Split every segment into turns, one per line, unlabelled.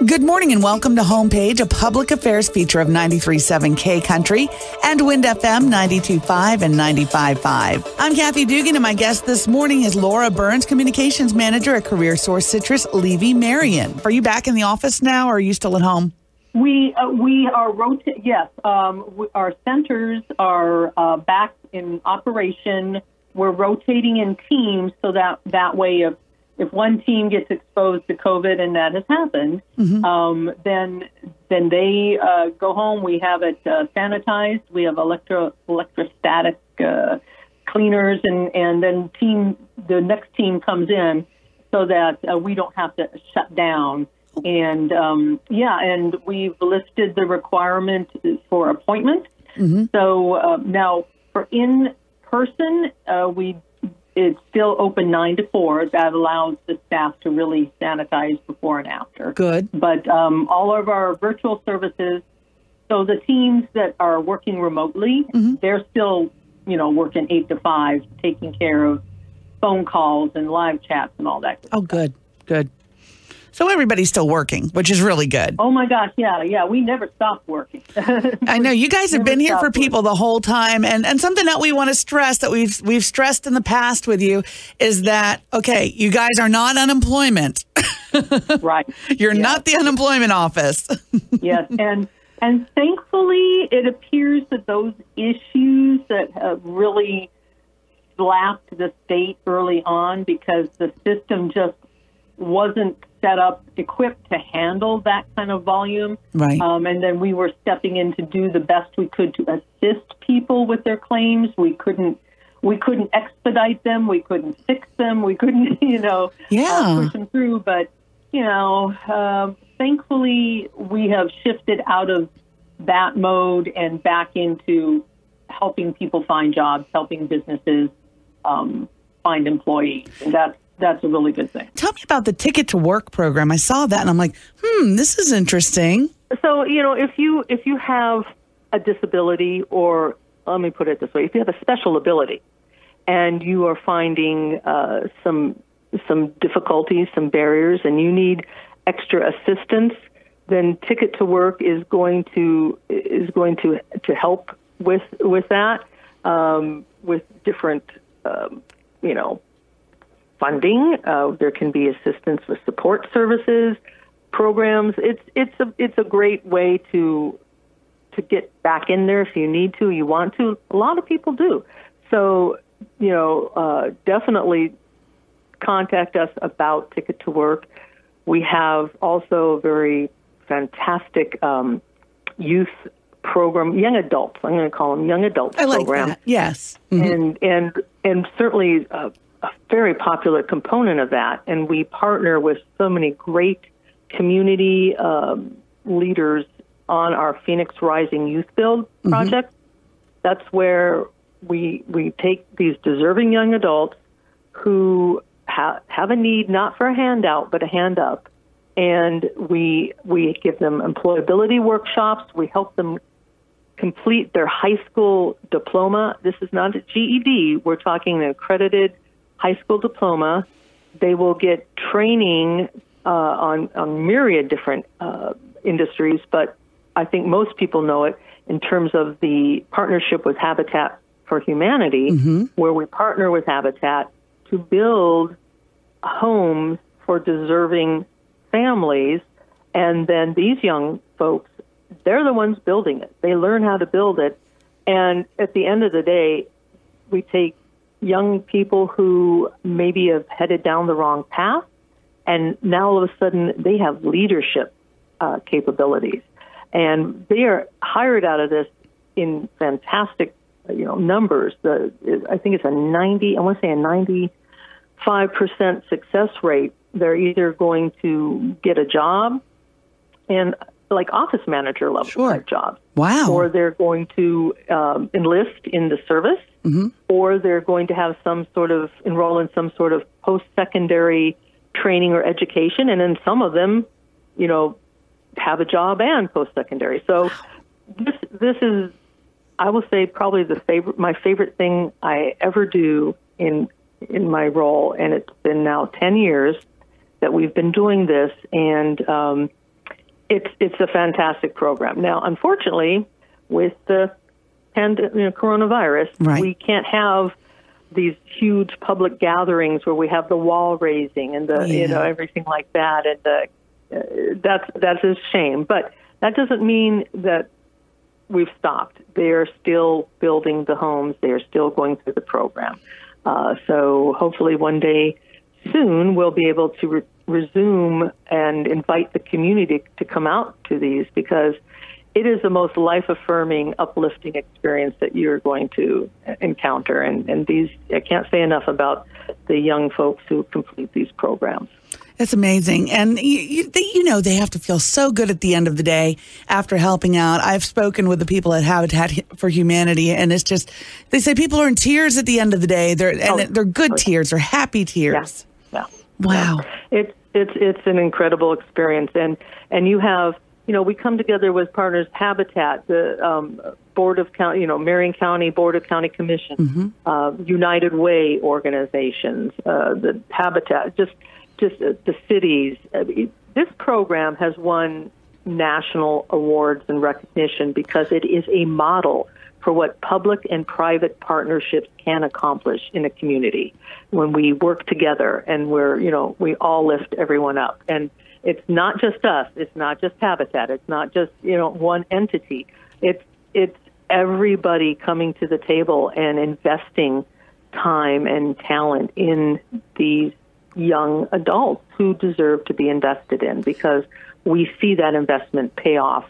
Good morning and welcome to Homepage, a public affairs feature of 93.7 K Country and Wind FM 92.5 and 95.5. I'm Kathy Dugan, and my guest this morning is Laura Burns, Communications Manager at CareerSource Citrus, Levy Marion. Are you back in the office now, or are you still at home?
We are rotating. Yes, our centers are back in operation. We're rotating in teams so that way if one team gets exposed to COVID, and that has happened, then they go home. We have it sanitized. We have electrostatic cleaners, and then the next team comes in so that we don't have to shut down. And and we've listed the requirement for appointment. So now for in person, it's still open 9 to 4. That allows the staff to really sanitize before and after.
Good.
But all of our virtual services, so the teams that are working remotely, they're still, working 8 to 5, taking care of phone calls and live chats and all that.
Oh, good. So everybody's still working, which is really good.
Oh, my gosh, yeah. We never stopped working.
I know. You guys have been here for people the whole time. And something that we want to stress that we've stressed in the past with you is that, okay, you guys are not unemployment.
Right.
You're not the unemployment office.
Yes. And thankfully, it appears that those issues that have really slapped the state early on because the system just wasn't set up, equipped to handle that kind of volume.
Right.
And then we were stepping in to do the best we could to assist people with their claims. We couldn't expedite them. We couldn't fix them. We couldn't, push them through. But, thankfully, we have shifted out of that mode and back into helping people find jobs, helping businesses find employees. And that's a really good thing.
Tell me about the Ticket to Work program. I saw that and I'm like, this is interesting.
So, if you have a disability, or let me put it this way, if you have a special ability and you are finding some difficulties, some barriers, and you need extra assistance, then Ticket to Work is going to help with that, with different funding. There can be assistance with support services, programs. It's a great way to get back in there if you need to, you want to. A lot of people do. So, definitely contact us about Ticket to Work. We have also a very fantastic youth program, young adults. I'm going to call them young adults program.
That. Yes.
And certainly a very popular component of that, and we partner with so many great community leaders on our Phoenix Rising Youth Build project. That's where we take these deserving young adults who have a need, not for a handout, but a hand up, and we give them employability workshops. We help them complete their high school diploma. This is not a GED. We're talking an accredited high school diploma. They will get training on myriad different industries, but I think most people know it in terms of the partnership with Habitat for Humanity, where we partner with Habitat to build homes for deserving families, and then these young folks, they're the ones building it. They learn how to build it, and at the end of the day, we take young people who maybe have headed down the wrong path, and now all of a sudden they have leadership capabilities, and they are hired out of this in fantastic, numbers. I think it's a 95% success rate. They're either going to get a job, and like office manager level type jobs.
Wow.
Or they're going to enlist in the service, or they're going to have enroll in some sort of post-secondary training or education, and then some of them, have a job and post-secondary. So this is, I will say, probably my favorite thing I ever do in my role, and it's been now 10 years that we've been doing this, and it's a fantastic program. Now, unfortunately, with the coronavirus,
right.
we can't have these huge public gatherings where we have the wall raising and the everything like that, and that's a shame. But that doesn't mean that we've stopped. They are still building the homes. They are still going through the program. So hopefully one day soon we'll be able to resume and invite the community to come out to these, because it is the most life-affirming, uplifting experience that you're going to encounter. And these, I can't say enough about the young folks who complete these programs.
It's amazing. And, they have to feel so good at the end of the day after helping out. I've spoken with the people at Habitat for Humanity, and it's just, they say people are in tears at the end of the day. They're good tears. They're happy tears.
Yeah.
Wow.
Yeah. It's an incredible experience. And you have, we come together with partners, Habitat, the Board of County, Marion County Board of County Commission, United Way organizations, the Habitat, just the cities. This program has won national awards and recognition because it is a model for what public and private partnerships can accomplish in a community when we work together and we all lift everyone up. And it's not just us. It's not just Habitat. It's not just, one entity. It's everybody coming to the table and investing time and talent in these young adults who deserve to be invested in, because we see that investment pay off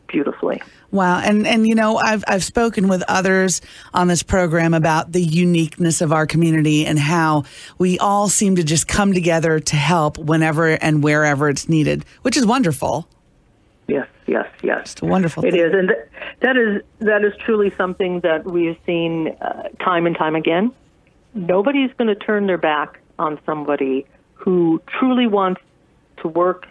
beautifully.
Wow. And I've spoken with others on this program about the uniqueness of our community and how we all seem to just come together to help whenever and wherever it's needed, which is wonderful.
Yes.
It's a wonderful thing.
It is. And that is truly something that we have seen time and time again. Nobody's going to turn their back on somebody who truly wants to work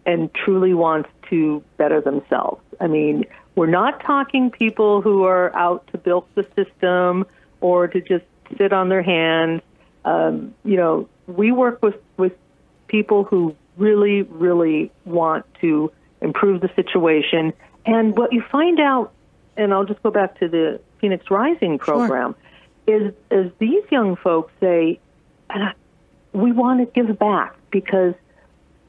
and truly wants to better themselves. I mean, we're not talking people who are out to bilk the system or to just sit on their hands. We work with people who really, really want to improve the situation. And what you find out, and I'll just go back to the Phoenix Rising program, is these young folks say, we want to give back because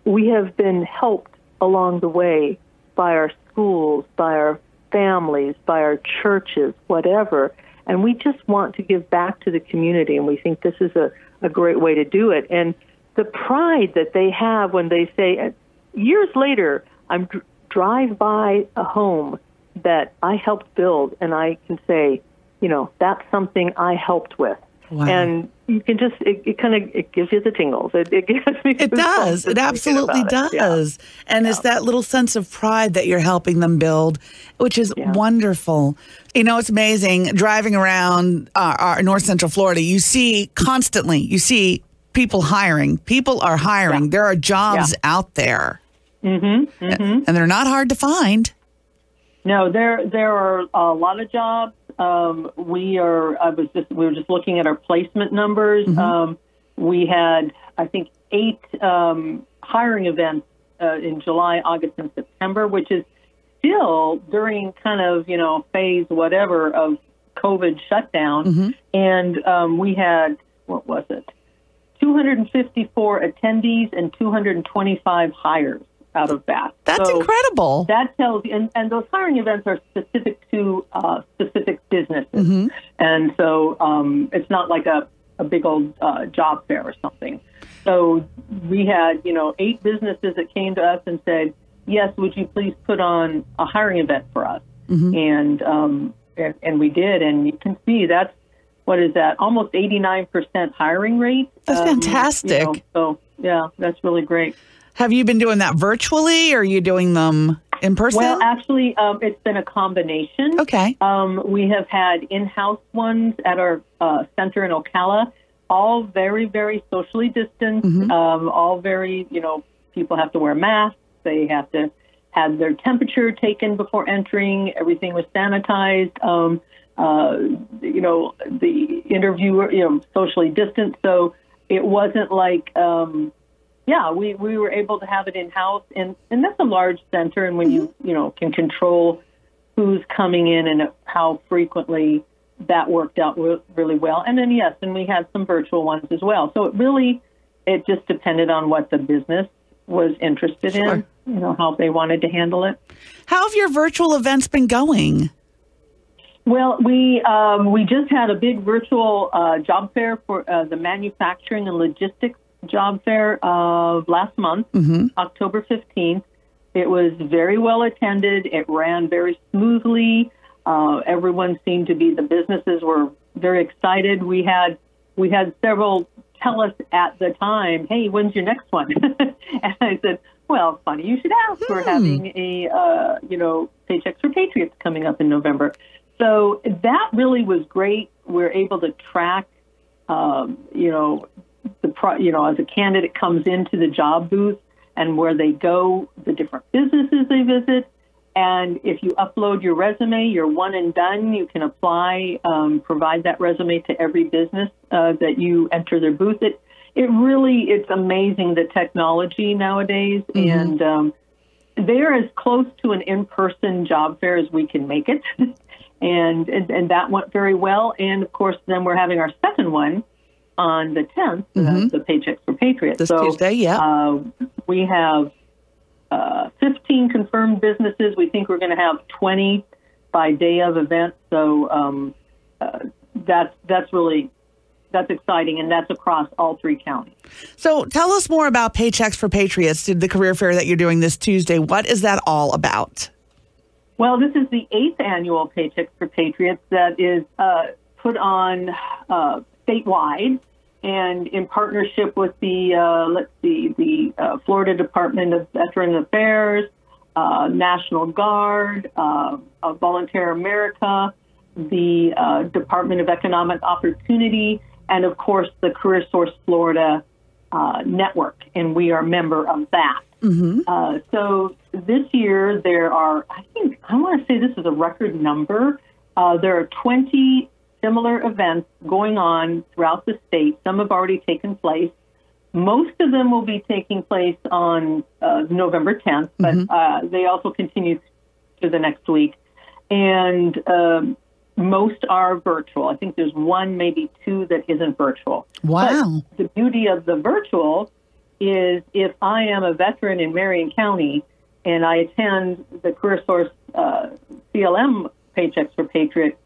we have been helped along the way by our schools, by our families, by our churches, whatever. And we just want to give back to the community, and we think this is a great way to do it. And the pride that they have when they say, years later, I'm drive by a home that I helped build, and I can say, that's something I helped with.
Wow.
And you can just, it gives you the tingles. It gives me
It does. It absolutely does. Yeah. And it's that little sense of pride that you're helping them build, which is wonderful. It's amazing. Driving around our North Central Florida, you see people hiring. People are hiring. Yeah. There are jobs out there.
Mm-hmm. Mm-hmm.
And they're not hard to find.
No, there are a lot of jobs. We were just looking at our placement numbers.
Mm-hmm.
We had, I think, 8 hiring events in July, August, and September, which is still during kind of, phase whatever of COVID shutdown.
Mm-hmm.
And we had, 254 attendees and 225 hires out of that.
That's incredible.
That tells you, and those hiring events are specific to specific businesses.
Mm-hmm.
And so it's not like a big old job fair or something. So we had, 8 businesses that came to us and said, yes, would you please put on a hiring event for us?
Mm-hmm.
And we did. And you can see that's, what is that? Almost 89% hiring rate.
That's fantastic.
So yeah, that's really great.
Have you been doing that virtually, or are you doing them in person?
Well, actually, it's been a combination.
Okay.
We have had in-house ones at our center in Ocala, all very, very socially distanced,
Mm-hmm.
all very, people have to wear masks. They have to have their temperature taken before entering. Everything was sanitized. The interviewer, socially distanced. So it wasn't like yeah, we were able to have it in-house, and that's a large center, and when you can control who's coming in and how frequently, that worked out really well. And then, yes, and we had some virtual ones as well. So it just depended on what the business was interested in, how they wanted to handle it.
How have your virtual events been going?
Well, we just had a big virtual job fair for the manufacturing and logistics job fair last month, October 15th. It was very well attended. It ran very smoothly. Everyone seemed to be, the businesses were very excited. We had several tell us at the time, hey, when's your next one? And I said, well, funny you should ask. We're having a, Paychecks for Patriots coming up in November. So that really was great. We're able to track, as a candidate comes into the job booth and where they go, the different businesses they visit. And if you upload your resume, you're one and done. You can apply, provide that resume to every business that you enter their booth. It's amazing, the technology nowadays. And they're as close to an in-person job fair as we can make it. and that went very well. And, of course, then we're having our second one on the 10th, the Paychecks for Patriots.
This Tuesday, yeah.
We have 15 confirmed businesses. We think we're going to have 20 by day of event. So that's exciting, and that's across all three counties.
So tell us more about Paychecks for Patriots, the career fair that you're doing this Tuesday. What is that all about?
Well, this is the 8th annual Paychecks for Patriots that is put on statewide, and in partnership with the Florida Department of Veteran Affairs, National Guard, Volunteer America, the Department of Economic Opportunity, and of course the CareerSource Florida network, and we are a member of that. So this year there are, I want to say this is a record number. There are 20 similar events going on throughout the state. Some have already taken place. Most of them will be taking place on November 10th, but they also continue to the next week. And most are virtual. I think there's one, maybe two that isn't virtual.
Wow.
But the beauty of the virtual is if I am a veteran in Marion County and I attend the CareerSource CLM Paychecks for Patriot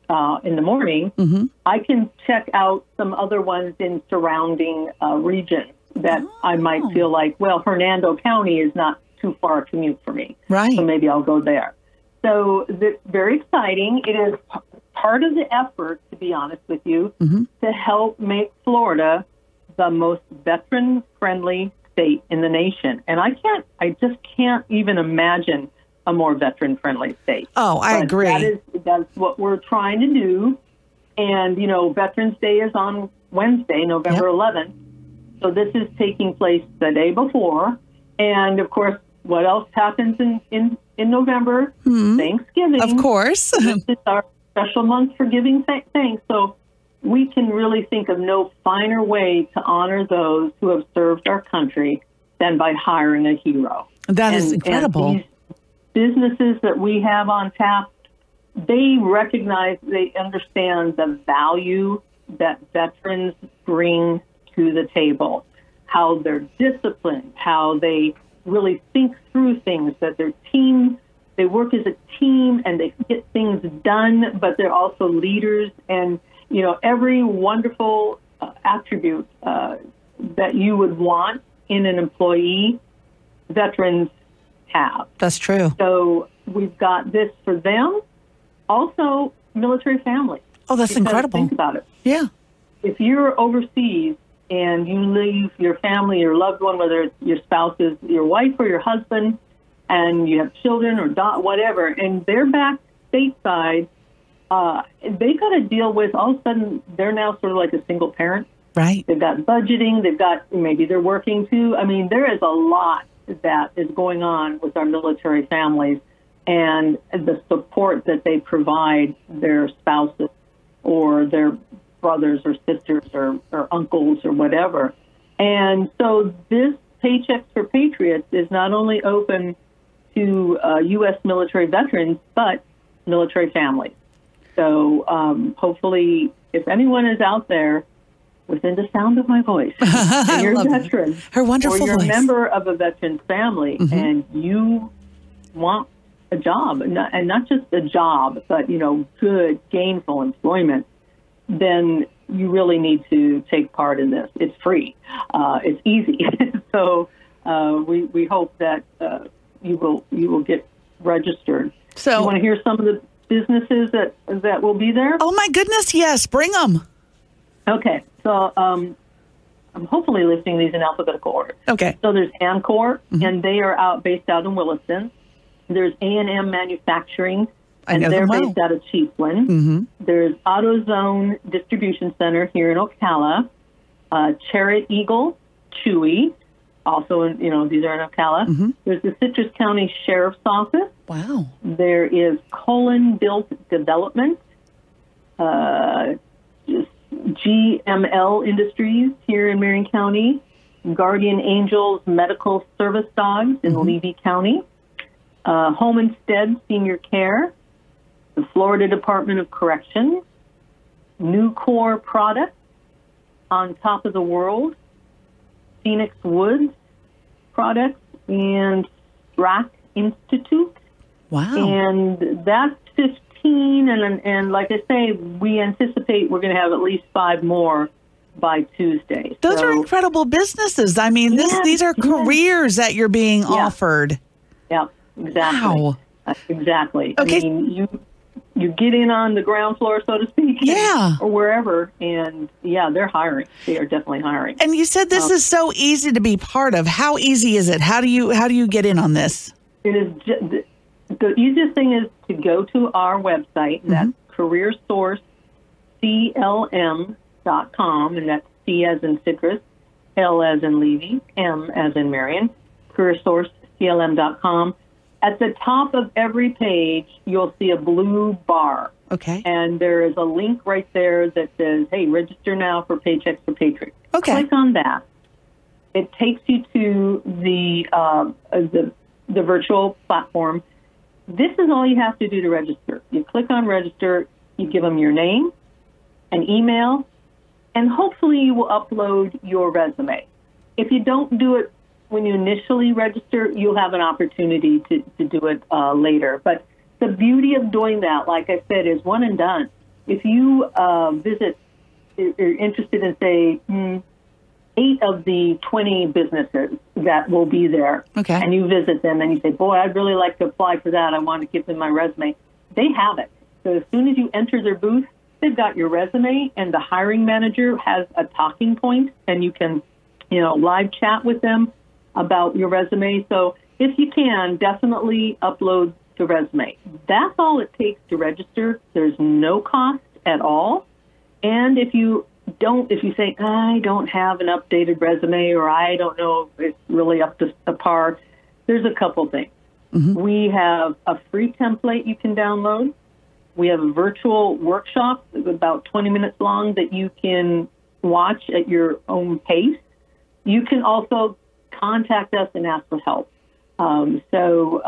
in the morning, I can check out some other ones in surrounding regions that I might feel like, well, Hernando County is not too far a commute for me.
Right.
So maybe I'll go there. So it's very exciting. It is part of the effort, to be honest with you, to help make Florida the most veteran-friendly state in the nation. And I just can't even imagine a more veteran-friendly state.
Oh, I agree.
That's what we're trying to do. And, Veterans Day is on Wednesday, November 11th. So this is taking place the day before. And, of course, what else happens in November? Thanksgiving.
Of course.
This is our special month for giving thanks. So we can really think of no finer way to honor those who have served our country than by hiring a hero.
That is incredible.
And these businesses that we have on tap, they understand the value that veterans bring to the table, how they're disciplined, how they really think through things, that they work as a team and they get things done, but they're also leaders. And, every wonderful attribute that you would want in an employee, veterans have.
That's true.
So we've got this for them. Also, military families.
Oh, that's incredible.
Think about it.
Yeah.
If you're overseas and you leave your family, your loved one, whether it's your spouse is your wife or your husband, and you have children or whatever, and they're back stateside, they got to deal with, all of a sudden, they're now sort of like a single parent.
Right.
They've got budgeting. Maybe they're working too. I mean, there is a lot that is going on with our military families and the support that they provide their spouses or their brothers or sisters or uncles or whatever. And so this Paychecks for Patriots is not only open to U.S. military veterans, but military families. So hopefully, if anyone is out there within the sound of my voice, and you're a veteran,
her wonderful
or you're
voice.
a member of a veteran's family, and you want a job, and not just a job, but, good, gainful employment, then you really need to take part in this. It's free. It's easy. So we hope that you will get registered.
So
you want to hear some of the businesses that will be there?
Oh, my goodness, yes. Bring them.
Okay. So I'm hopefully listing these in alphabetical order.
Okay.
So there's Ancor, and they are based out in Williston. There's A&M Manufacturing, and they're based out of Chiefland. There's AutoZone Distribution Center here in Ocala. Chariot Eagle, Chewy, also these are in Ocala. There's the Citrus County Sheriff's Office.
Wow.
There is Colon Built Development, GML Industries here in Marion County, Guardian Angels Medical Service Dogs in Levy County, Home Instead Senior Care, the Florida Department of Corrections, Nucor Products, On Top of the World, Phoenix Woods Products, and Strack Institute.
Wow.
And that's 15, and like I say, we anticipate we're going to have at least 5 more by Tuesday.
Those are incredible businesses. I mean, these are careers that you're being offered.
Yeah, exactly.
Wow.
Exactly.
Okay.
I mean, you get in on the ground floor, so to speak, or wherever, and they're hiring. They are definitely hiring.
And you said this is so easy to be part of. How easy is it? How do you get in on this?
It is the easiest thing is to go to our website, and that's CareerSourceCLM.com, and that's C as in citrus, L as in Levy, M as in Marion, CareerSourceCLM.com. At the top of every page, you'll see a blue bar.
Okay.
And there is a link right there that says, hey, register now for Paychecks for Patriots.
Okay.
Click on that. It takes you to the virtual platform. This is all you have to do to register. You click on register, you give them your name, an email, and hopefully you will upload your resume. If you don't do it when you initially register, you'll have an opportunity to do it later. But the beauty of doing that, like I said, is one and done. If you you're interested in, say, 8 of the 20 businesses that will be there, and you visit them and you say, boy, I'd really like to apply for that. I want to give them my resume. They have it. So as soon as you enter their booth, they've got your resume, and the hiring manager has a talking point, and you can, live chat with them about your resume. So if you can, definitely upload the resume. That's all it takes to register. There's no cost at all. And if you say, I don't have an updated resume, or I don't know if it's really up to par, there's a couple things. We have a free template you can download. We have a virtual workshop about 20 minutes long that you can watch at your own pace. You can also contact us and ask for help. So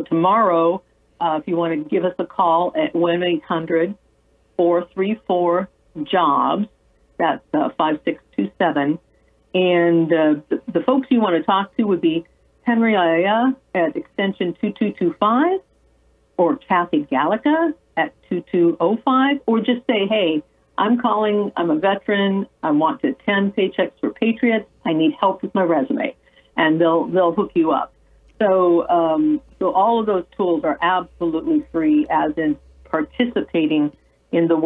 tomorrow, if you want to give us a call at 1-800-434-JOBS, that's 5627. And the folks you want to talk to would be Henry Aya at extension 2225, or Kathy Gallica at 2205, or just say, hey, I'm calling, I'm a veteran, I want to attend Paychecks for Patriots, I need help with my resume, and they'll hook you up. So all of those tools are absolutely free, as in participating in the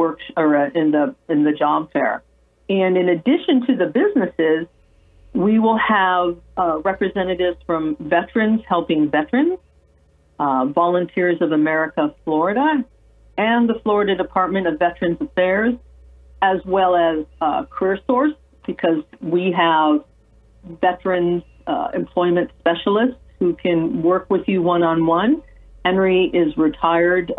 in the job fair. And in addition to the businesses, we will have representatives from Veterans Helping Veterans, Volunteers of America Florida, and the Florida Department of Veterans Affairs, as well as CareerSource, because we have veterans employment specialists who can work with you one-on-one. Henry is retired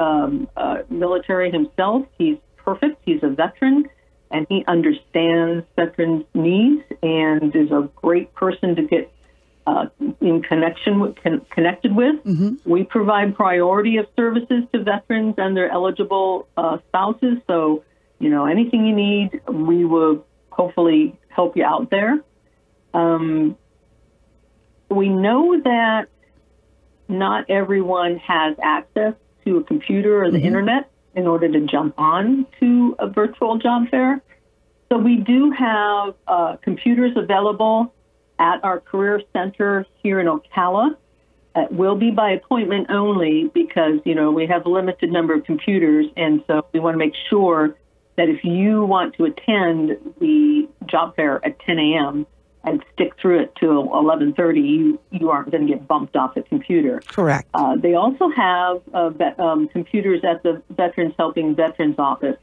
military himself. He's perfect. He's a veteran, and he understands veterans' needs and is a great person to get connected with.
Mm-hmm.
We provide priority of services to veterans and their eligible spouses. So, anything you need, we will hopefully help you out there. We know that not everyone has access to a computer or the internet in order to jump on to a virtual job fair. So we do have computers available at our Career Center here in Ocala. It will be by appointment only because, we have a limited number of computers, and so we want to make sure that if you want to attend the job fair at 10 a.m., and stick through it till 11:30, you aren't going to get bumped off the computer.
Correct.
They also have computers at the Veterans Helping Veterans office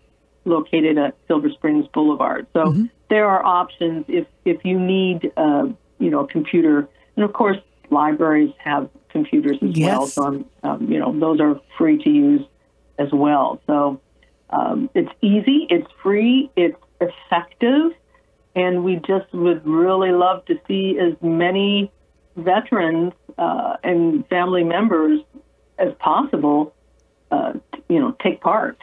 located at Silver Springs Boulevard. So there are options if you need a computer. And, of course, libraries have computers as well. So, those are free to use as well. So it's easy, it's free, it's effective. And we just would really love to see as many veterans and family members as possible, take part.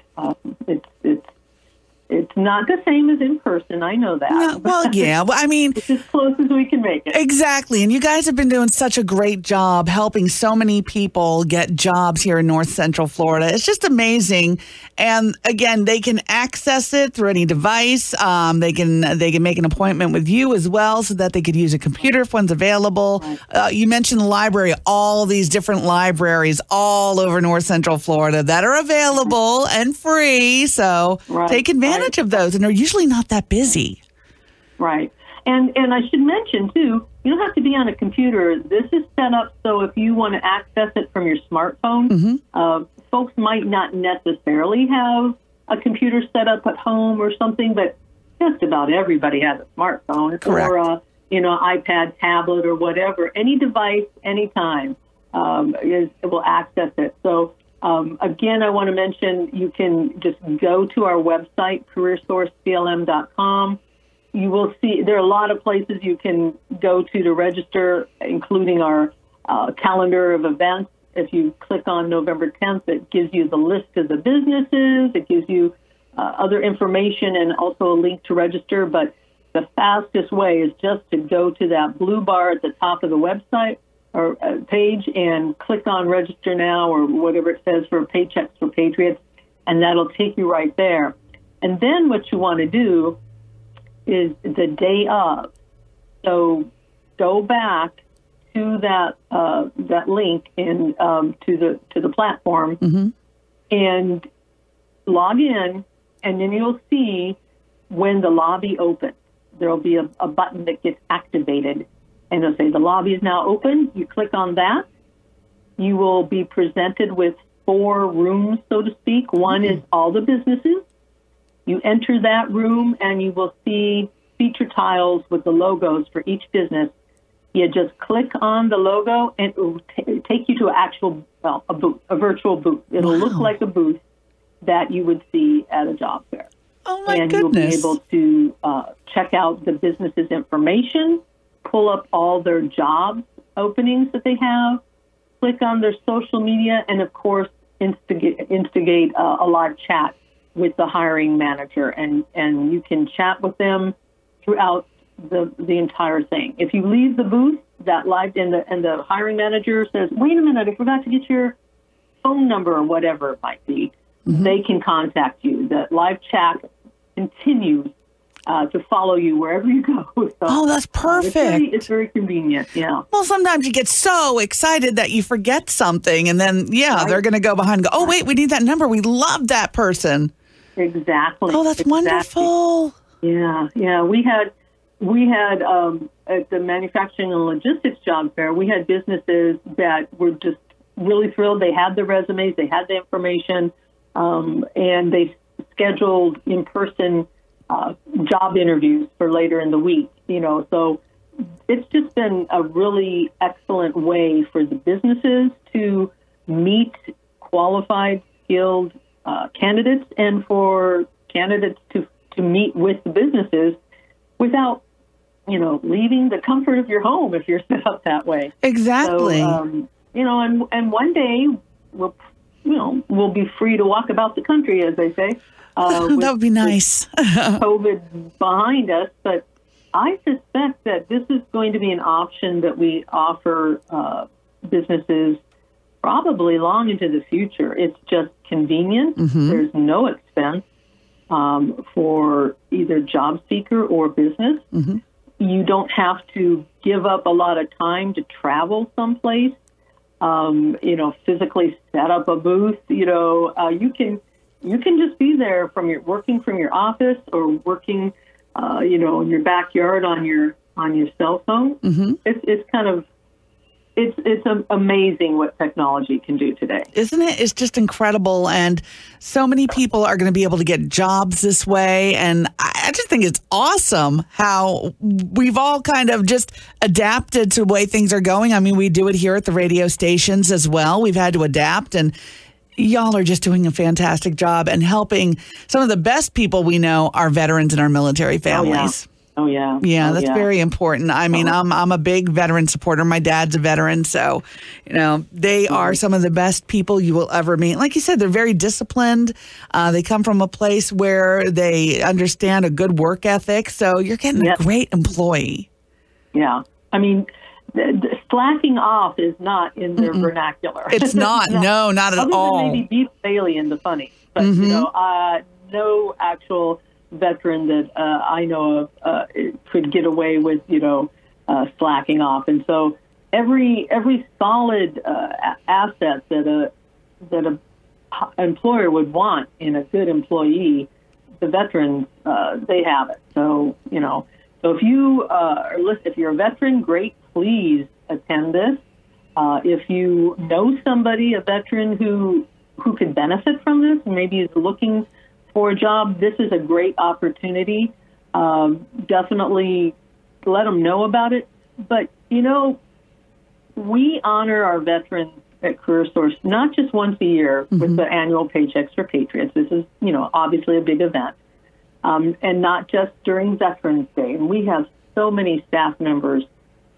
It's not the same as in person. I know that.
No, well, yeah. Well, I mean,
it's as close as we can make it.
Exactly. And you guys have been doing such a great job helping so many people get jobs here in North Central Florida. It's just amazing. And again, they can access it through any device. They can make an appointment with you as well so that they could use a computer if one's available. Right. You mentioned the library, all these different libraries all over North Central Florida that are available and free. So take advantage of those, and they're usually not that busy.
Right. And I should mention, too, you don't have to be on a computer. This is set up so if you want to access it from your smartphone, folks might not necessarily have a computer set up at home or something, but just about everybody has a smartphone.
Correct.
Or iPad, tablet, or whatever. Any device, anytime will access it. So again, I want to mention you can just go to our website, CareerSourceBLM.com. You will see there are a lot of places you can go to register, including our calendar of events. If you click on November 10th, it gives you the list of the businesses. It gives you other information and also a link to register. But the fastest way is just to go to that blue bar at the top of the website or page and click on Register Now or whatever it says for Paychecks for Patriots, and that'll take you right there. And then what you want to do is the day of. So go back to that link in to the platform and log in, and then you'll see when the lobby opens. There'll be a button that gets activated. And it'll say the lobby is now open. You click on that. You will be presented with 4 rooms, so to speak. One is all the businesses. You enter that room, and you will see feature tiles with the logos for each business. You just click on the logo, and it will take you to a booth, a virtual booth. It'll look like a booth that you would see at a job fair.
Oh, my
goodness. And you'll be able to check out the business's information, pull up all their job openings that they have, click on their social media, and, of course, instigate a live chat with the hiring manager. And you can chat with them throughout the entire thing. If you leave the booth, that live and the hiring manager says, wait a minute, I forgot to get your phone number or whatever it might be, they can contact you. The live chat continues to follow you wherever you go. So,
that's perfect.
It's very convenient, yeah.
Well, sometimes you get so excited that you forget something, and then, they're going to go behind and go, oh, wait, we need that number. We love that person.
Exactly.
Oh, that's wonderful.
Yeah. We had at the manufacturing and logistics job fair, we had businesses that were just really thrilled. They had the resumes, they had the information, and they scheduled in-person job interviews for later in the week, so it's just been a really excellent way for the businesses to meet qualified, skilled candidates and for candidates to meet with the businesses without leaving the comfort of your home if you're set up that way.
Exactly.
So, and one day we'll be free to walk about the country, as they say.
That would be nice.
COVID behind us, but I suspect that this is going to be an option that we offer businesses probably long into the future. It's just convenient.
Mm-hmm.
There's no expense for either job seeker or business.
Mm-hmm.
You don't have to give up a lot of time to travel someplace, physically set up a booth. You can just be there working from your office or working, in your backyard on your cell phone.
Mm-hmm.
It's amazing what technology can do today.
Isn't it? It's just incredible. And so many people are going to be able to get jobs this way. And I just think it's awesome how we've all kind of just adapted to the way things are going. I mean, we do it here at the radio stations as well. We've had to adapt, and y'all are just doing a fantastic job and helping some of the best people we know are veterans in our military families.
Oh, yeah.
Yeah, that's very important. I mean, I'm a big veteran supporter. My dad's a veteran, so, they are some of the best people you will ever meet. Like you said, they're very disciplined. They come from a place where they understand a good work ethic, so you're getting a great employee.
Yeah. I mean, slacking off is not in their vernacular.
It's not. No, not at all.
Other than maybe Beef Bailey and the Funny. But, no actual veteran that I know of could get away with, slacking off. And so every solid asset that a employer would want in a good employee, the veterans, they have it. So, so if you're a veteran, great, please attend this. If you know somebody, a veteran who could benefit from this, and maybe is looking for a job, this is a great opportunity. Definitely let them know about it. But, we honor our veterans at CareerSource not just once a year with the annual Paychecks for Patriots. This is, obviously a big event. And not just during Veterans Day. And we have so many staff members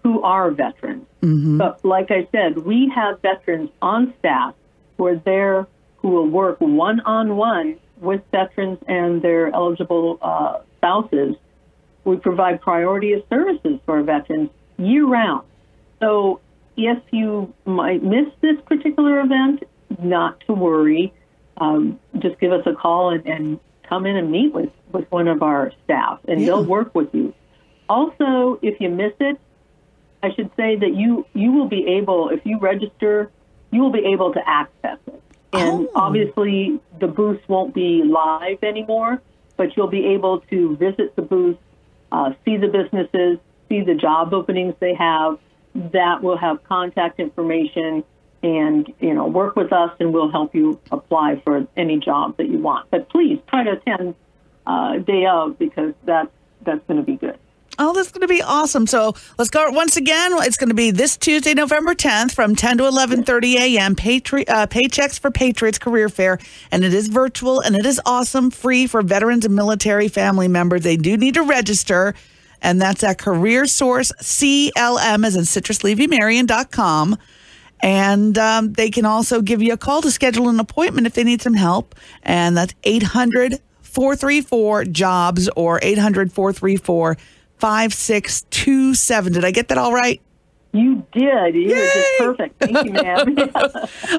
who are veterans. Mm-hmm. But like I said, we have veterans on staff who are there who will work one-on-one with veterans and their eligible spouses. We provide priority of services for our veterans year-round. So if you might miss this particular event, not to worry. Just give us a call and come in and meet with one of our staff, and they'll work with you. Also, if you miss it, I should say that you will be able, if you register, you will be able to access it. And obviously, the booths won't be live anymore, but you'll be able to visit the booth, see the businesses, see the job openings they have. That will have contact information, and work with us, and we'll help you apply for any job that you want. But please try to attend day of, because that's going to be good.
Oh, that's going to be awesome. So let's go once again. It's going to be this Tuesday, November 10th from 10 to 11:30 a.m. Paychecks for Patriots Career Fair. And it is virtual, and it is awesome, free for veterans and military family members. They do need to register, and that's at CareerSource, CLM as in CitrusLevyMarion.com. And they can also give you a call to schedule an appointment if they need some help. And that's 800-434-JOBS or 800-434-5627. Did I get that all right?
You did. You were just perfect. Thank you, ma'am.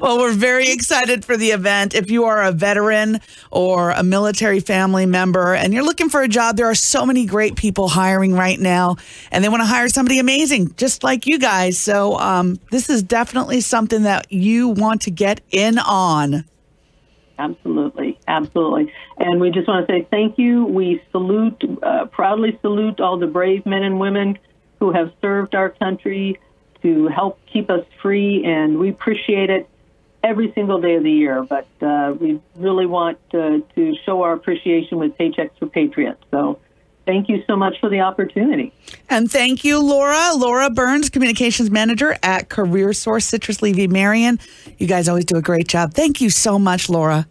Well, we're very excited for the event. If you are a veteran or a military family member and you're looking for a job, there are so many great people hiring right now, and they want to hire somebody amazing, just like you guys. So this is definitely something that you want to get in on.
Absolutely. Absolutely. And we just want to say thank you. We proudly salute all the brave men and women who have served our country to help keep us free, and we appreciate it every single day of the year. But we really want to show our appreciation with Paychecks for Patriots. So thank you so much for the opportunity.
And thank you, Laura. Laura Burns, Communications Manager at CareerSource, Citrus Levy Marion. You guys always do a great job. Thank you so much, Laura.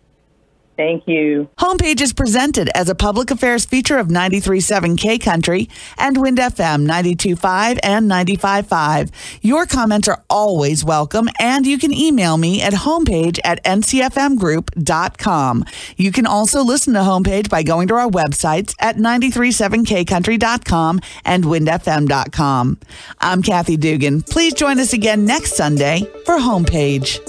Thank you.
Homepage is presented as a public affairs feature of 93.7 K Country and Wind FM 92.5 and 95.5. Your comments are always welcome, and you can email me at homepage@ncfmgroup.com. You can also listen to Homepage by going to our websites at 937kcountry.com and windfm.com. I'm Kathy Dugan. Please join us again next Sunday for Homepage.